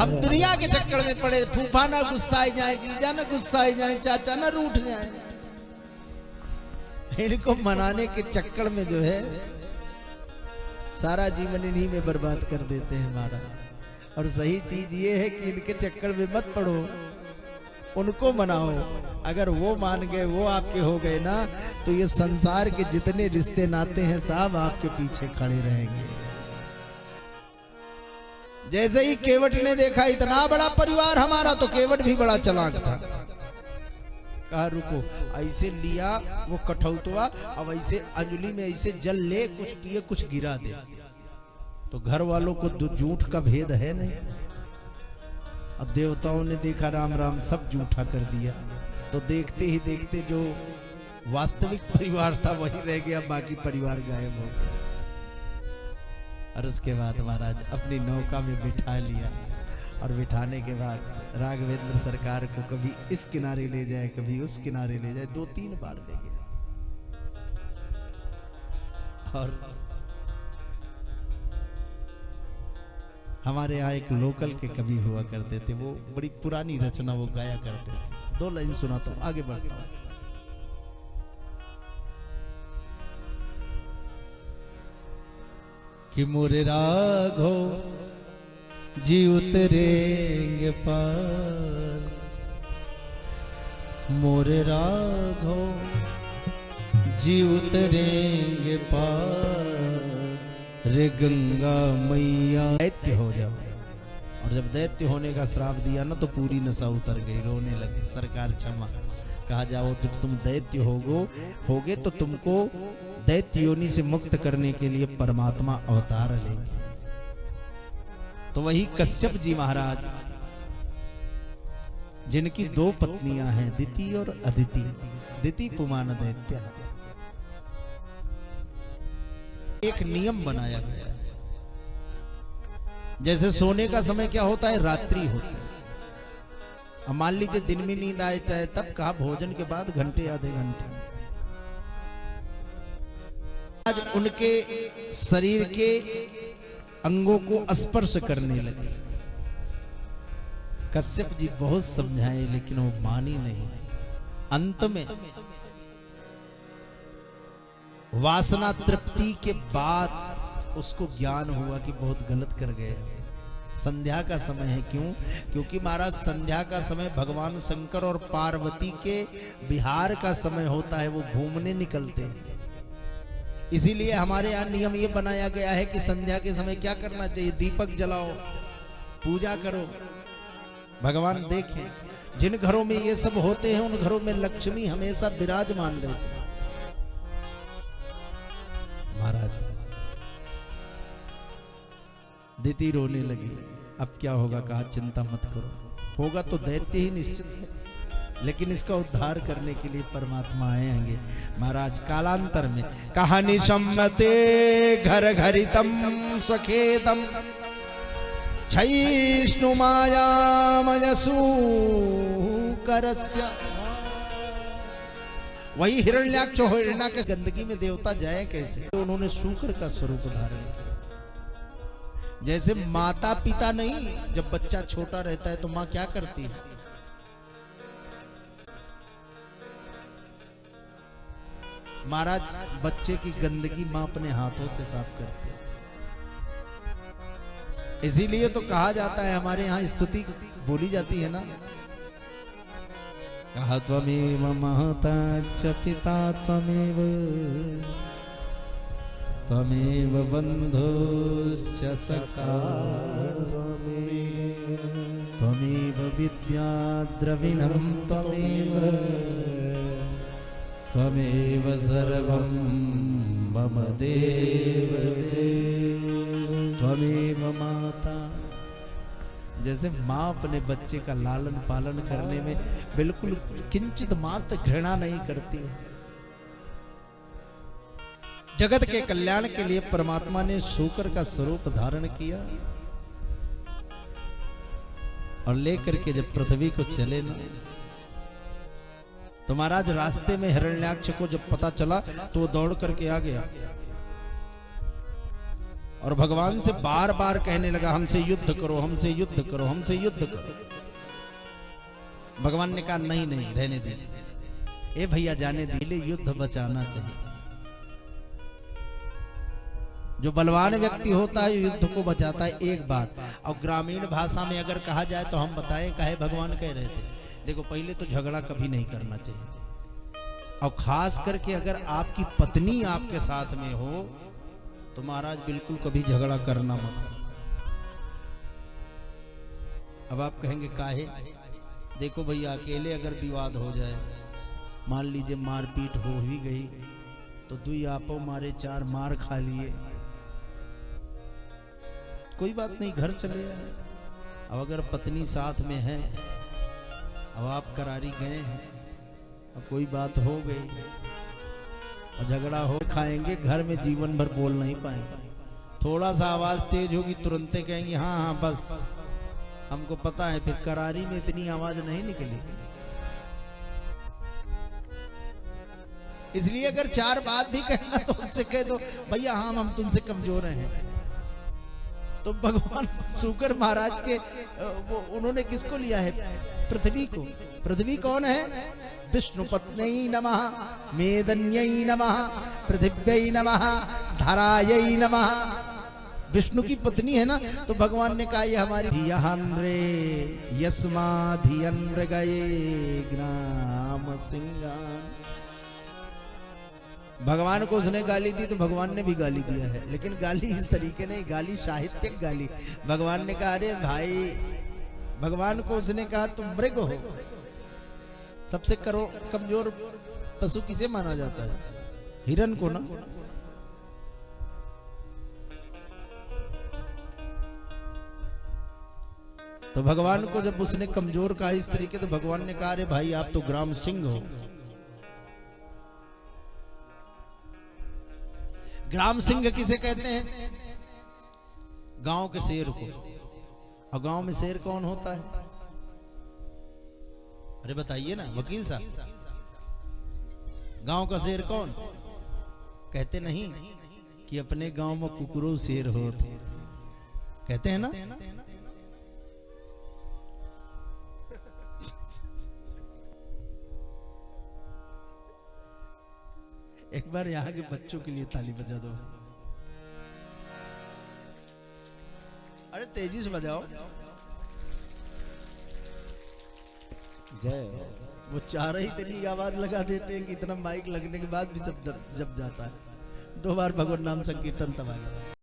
हम दुनिया के चक्कर में पड़े, फूफा ना गुस्साए जाए, जीजा ना गुस्साए जाए, चाचा ना रूठ जाए, इनको मनाने के चक्कर में जो है सारा जीवन इन्हीं में बर्बाद कर देते हैं महाराज। और सही चीज ये है कि इनके चक्कर में मत पड़ो, उनको मनाओ। अगर वो मान गए, वो आपके हो गए ना, तो ये संसार के जितने रिश्ते नाते हैं सब आपके पीछे खड़े रहेंगे। जैसे ही केवट ने देखा इतना बड़ा परिवार हमारा, तो केवट भी बड़ा चालाक था। कहा रुको, ऐसे लिया वो कठौतवा, अब ऐसे अंजलि में ऐसे जल ले, कुछ पिए कुछ गिरा दे। तो घर वालों को झूठ का भेद है नहीं। अब देवताओं ने देखा राम राम सब झूठा कर दिया, तो देखते ही देखते जो वास्तविक परिवार था वही रह गया, बाकी परिवार गायब हो गया। और उसके बाद महाराज अपनी नौका में बिठा लिया, और बिठाने के बाद राघवेंद्र सरकार को कभी इस किनारे ले जाए, कभी उस किनारे ले जाए, 2-3 बार ले गया। और हमारे यहाँ एक लोकल के कवि हुआ करते थे, वो बड़ी पुरानी रचना वो गाया करते थे। 2 लाइन सुनाता हूं, आगे बढ़ता हूं। कि मोरे राघव जी उतरेंगे पार, मोरे राघव जी उतरेंगे पार, रे गंगा मैया दैत्य हो जाओ। और जब दैत्य होने का श्राप दिया ना, तो पूरी नशा उतर गई, रोने लगी। सरकार क्षमा, कहा जाओ जब तुम दैत्य होगे तो तुमको दैत्य योनि से मुक्त करने के लिए परमात्मा अवतार लेंगे। तो वही कश्यप जी महाराज, जिनकी 2 पत्नियां हैं, दिति और अदिति। दिति पुमान दैत्य। एक नियम बनाया गया है, जैसे सोने का समय क्या होता है, रात्रि होती है। अब मान लीजिए दिन में नींद आए चाहे तब, कहा भोजन के बाद घंटे आधे घंटे। आज उनके शरीर के अंगों को स्पर्श करने लगे। कश्यप जी बहुत समझाए, लेकिन वो मानी नहीं। अंत में वासना तृप्ति के बाद उसको ज्ञान हुआ कि बहुत गलत कर गए। संध्या का समय है, क्यों? क्योंकि महाराज संध्या का समय भगवान शंकर और पार्वती के विहार का समय होता है, वो घूमने निकलते हैं। इसीलिए हमारे यहाँ नियम ये बनाया गया है कि संध्या के समय क्या करना चाहिए, दीपक जलाओ, पूजा करो, भगवान देखें। जिन घरों में ये सब होते हैं उन घरों में लक्ष्मी हमेशा विराजमान रहती है। महाराज दिति रोने लगी, अब क्या होगा? कहा चिंता मत करो, होगा तो दैत्य ही निश्चित है, लेकिन इसका उद्धार करने के लिए परमात्मा आएंगे। महाराज कालांतर में कहानी सम्मते घर घरितम सखेतम क्षयिष्णु मायामयसु करस्य। वही हिरण्याक्ष हो, हिरण्याक्ष गंदगी में देवता जाए कैसे? तो उन्होंने शूकर का स्वरूप धारण किया। जैसे माता पिता नहीं, जब बच्चा छोटा रहता है तो मां क्या करती है? महाराज बच्चे की गंदगी मां अपने हाथों से साफ करती है। इसीलिए तो कहा जाता है, हमारे यहाँ स्तुति बोली जाती है ना, कहा त्वमेव माता च पिता त्वमेव, त्वमेव बन्धुश्च सखा त्वमेव विद्या द्रविणं त्वमेव, त्वमेव सर्वं मम देव त्वमेव माता। जैसे माँ अपने बच्चे का लालन पालन करने में बिल्कुल किंचित मात्र घृणा नहीं करती है। जगत के कल्याण के लिए परमात्मा ने शूकर का स्वरूप धारण किया और लेकर के जब पृथ्वी को चले ना, तो महाराज रास्ते में हिरण्याक्ष को जब पता चला तो वो दौड़ करके आ गया और भगवान से बार बार कहने लगा हमसे युद्ध करो, हमसे युद्ध करो, हमसे युद्ध करो। भगवान ने कहा नहीं नहीं रहने दीजिए, ए भैया जाने दीजिए, युद्ध बचाना चाहिए। जो बलवान व्यक्ति होता है युद्ध को बचाता है, एक बात। और ग्रामीण भाषा में अगर कहा जाए तो हम बताएं काहे भगवान कह रहे थे। देखो पहले तो झगड़ा कभी नहीं करना चाहिए, और खास करके अगर आपकी पत्नी आपके साथ में हो तो महाराज बिल्कुल कभी झगड़ा करना मत। अब आप कहेंगे काहे? देखो भैया अकेले अगर विवाद हो जाए, मान लीजिए मारपीट हो ही गई, तो दुई आपो मारे चार मार खा लिए, कोई बात नहीं, घर चले आए। अब अगर पत्नी साथ में है, अब आप करारी गए हैं, अब कोई बात हो गई और झगड़ा हो, खाएंगे घर में जीवन भर बोल नहीं पाएंगे। थोड़ा सा आवाज तेज होगी तुरंत कहेंगे हाँ हाँ बस हमको पता है, फिर करारी में इतनी आवाज नहीं निकली। इसलिए अगर चार बात भी कहना तो उनसे कह दो भैया हाँ हम तुमसे कमजोर हैं। तो भगवान शुकर महाराज के वो उन्होंने किसको लिया है? पृथ्वी को। पृथ्वी कौन है? विष्णु पत्न्यै नमः, मेदन्यै नमः, पृथिव्यै नमः, धरायै नमः। विष्णु की पत्नी है ना, तो भगवान ने कहा ये हमारी धियन्रे यस्मा धियन्र गए ग्राम सिंगान। भगवान को उसने गाली दी तो भगवान ने भी गाली दिया है, लेकिन गाली इस तरीके नहीं, गाली साहित्यिक गाली। भगवान ने कहा अरे भाई, भगवान को उसने कहा तुम मृग हो। सबसे कमजोर पशु किसे माना जाता है? हिरण को ना। तो भगवान को जब उसने कमजोर कहा इस तरीके, तो भगवान ने कहा अरे भाई आप तो ग्राम सिंह हो। ग्राम सिंह किसे कहते हैं? गांव के शेर को। और गांव में शेर कौन होता है? अरे बताइए ना वकील साहब, गांव का शेर कौन? कहते नहीं कि अपने गांव में कुकुरो शेर हो, कहते हैं ना। एक बार यहाँ के बच्चों के लिए ताली बजा दो। अरे तेजी से बजाओ। जय। वो चाह रही इतनी आवाज लगा देते हैं कि इतना माइक लगने के बाद भी सब जब जाता है। 2 बार भगवान नाम संकीर्तन तब आ गया।